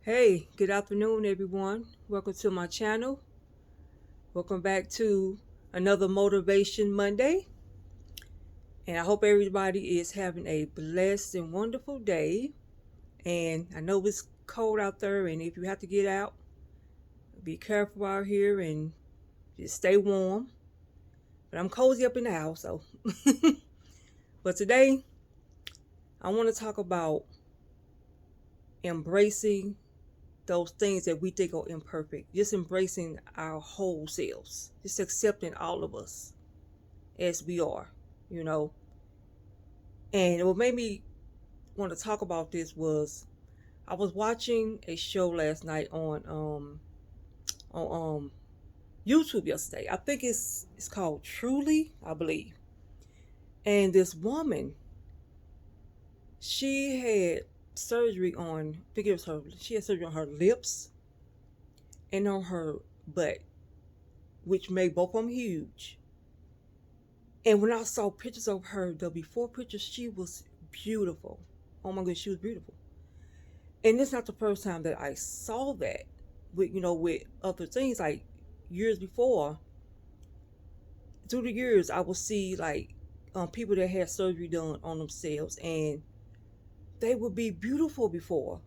Hey, good afternoon, everyone. Welcome to my channel. Welcome back to another Motivation Monday. And I hope everybody is having a blessed and wonderful day. And I know it's cold out there, and if you have to get out, be careful out here and just stay warm. But I'm cozy up in the house, so. But today, I want to talk about embracing those things that we think are imperfect. Just embracing our whole selves. Just accepting all of us as we are, you know. And what made me want to talk about this was I was watching a show last night on YouTube yesterday. I think it's called Truly, I believe. And this woman, she had surgery on I think it was her she had surgery on her lips and on her butt, which made both of them huge. And when I saw pictures of her, the before pictures, she was beautiful. Oh my goodness, she was beautiful. And it's not the first time that I saw that with other things like years before. Through the years, I would see like people that had surgery done on themselves, and they would be beautiful before.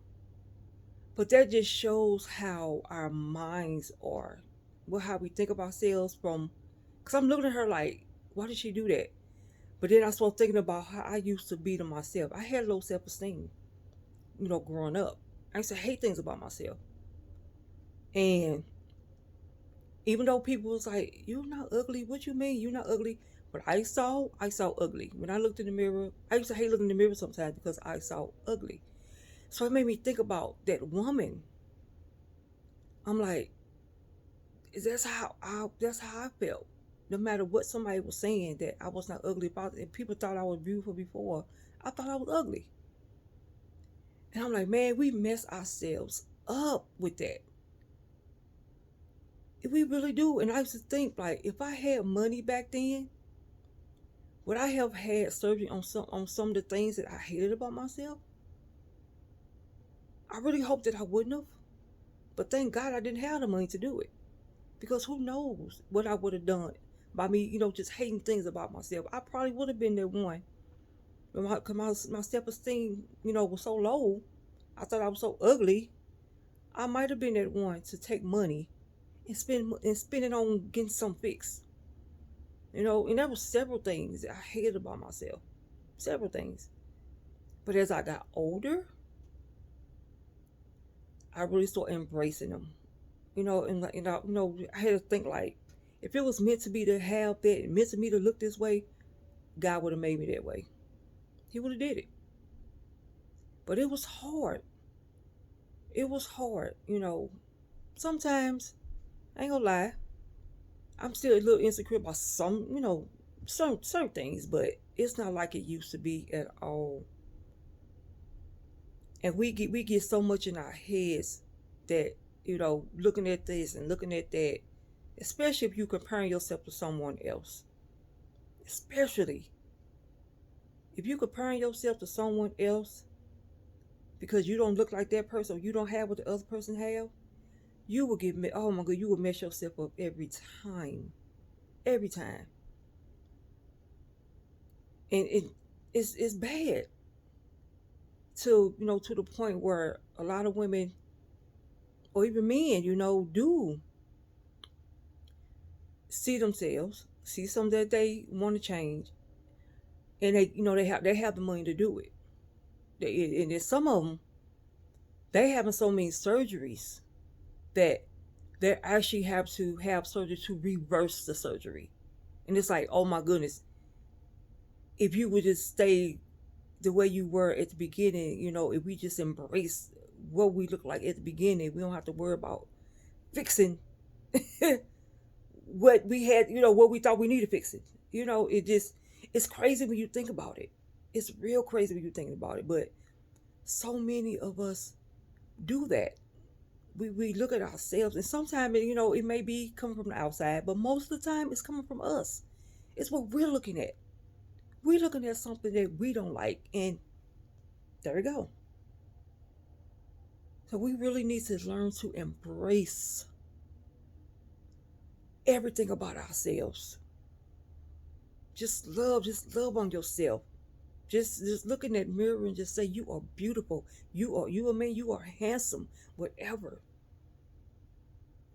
But that just shows how our minds are, well, how we think of ourselves from. Because I'm looking at her like, why did she do that? But then I started thinking about how I used to be to myself. I had low self-esteem, growing up. I used to hate things about myself. And even though people was like, "You're not ugly," what you mean? You're not ugly? But I saw ugly. When I looked in the mirror, I used to hate looking in the mirror sometimes because I saw ugly. So it made me think about that woman. I'm like, that's how I felt. No matter what somebody was saying that I was not ugly. If people thought I was beautiful before, I thought I was ugly. And I'm like, man, we mess ourselves up with that. We really do. And I used to think like, if I had money back then, would I have had surgery on some of the things that I hated about myself? I really hope that I wouldn't have. But thank God I didn't have the money to do it. Because who knows what I would have done by me, just hating things about myself. I probably would have been that one. Cause my self-esteem, was so low. I thought I was so ugly. I might have been that one to take money and spend it on getting some fixed. And there were several things that I hated about myself. Several things. But as I got older, I really started embracing them. And like, I had to think like, if it was meant to be to have that, meant to me to look this way, God would have made me that way. He would have did it. But it was hard. It was hard. Sometimes, I ain't gonna lie, I'm still a little insecure about certain things, but it's not like it used to be at all. And we get so much in our heads that looking at this and looking at that, especially if you comparing yourself to someone else, especially if you comparing yourself to someone else because you don't look like that person or you don't have what the other person have, you will get oh my god, you will mess yourself up every time. And it's bad to the point where a lot of women or even men do see themselves, see something that they want to change, and they have the money to do it. And then some of them, they having so many surgeries that they actually have to have surgery to reverse the surgery. And it's like, oh my goodness, if you would just stay the way you were at the beginning, if we just embrace what we look like at the beginning, we don't have to worry about fixing what we had, what we thought we needed fixing. It's crazy when you think about it. It's real crazy when you think about it. But so many of us do that. We look at ourselves, and sometimes it may be coming from the outside, but most of the time it's coming from us. It's what we're looking at. We're looking at something that we don't like, and there we go. So we really need to learn to embrace everything about ourselves. Just love on yourself. Just look in that mirror and just say you are beautiful. You are man, you are handsome, whatever.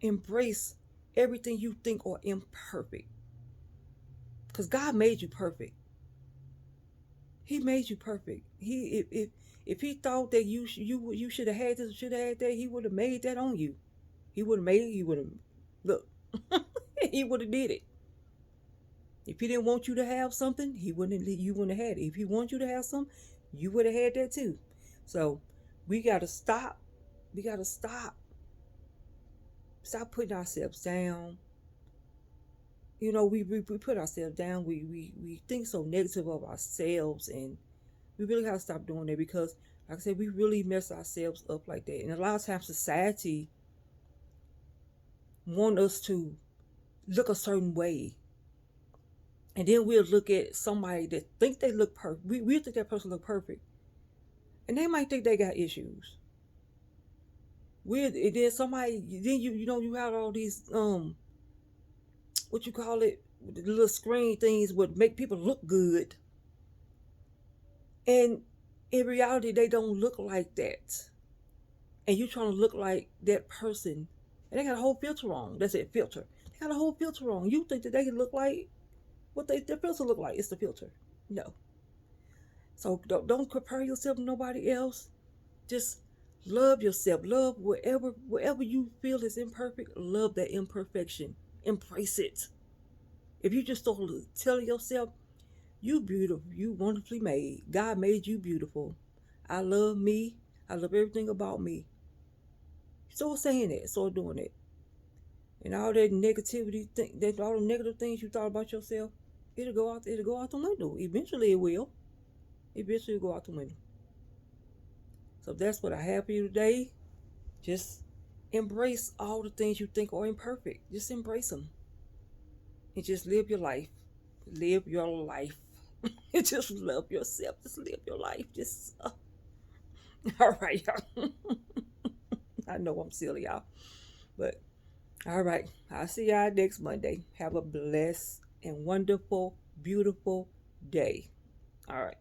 Embrace everything you think are imperfect. Because God made you perfect. He made you perfect. If he thought that you should have had this, should have had that, he would have made that on you. He would have look. He would have did it. If he didn't want you to have something, you wouldn't have had it. If he wants you to have something, you would have had that too. So we gotta stop. We gotta stop. Stop putting ourselves down. We put ourselves down. We think so negative of ourselves, and we really gotta stop doing that because, like I said, we really mess ourselves up like that. And a lot of times, society want us to look a certain way, and then we'll look at somebody that think they look perfect. We think that person look perfect, and they might think they got issues. And then somebody, then you have all these what you call it, the little screen things would make people look good, and in reality they don't look like that, and you trying to look like that person, and they got a whole filter on. That's it, filter. They got a whole filter on. You think that they can look like what their filter look like? It's the filter. No. So don't compare yourself to nobody else. Just love yourself. Love wherever you feel is imperfect. Love that imperfection. Embrace it. If you just start telling yourself, you beautiful, you wonderfully made. God made you beautiful. I love me. I love everything about me. Start saying that. Start doing it. And all that negativity, that all the negative things you thought about yourself, it'll go out. It'll go out the window. Eventually, it will. Eventually, it'll go out the window. So that's what I have for you today. Just embrace all the things you think are imperfect. Just embrace them and just live your life. Live your life. Just love yourself. Just live your life. Just all right, y'all. I know I'm silly, y'all, but all right. I'll see y'all next Monday. Have a blessed and wonderful, beautiful day. All right.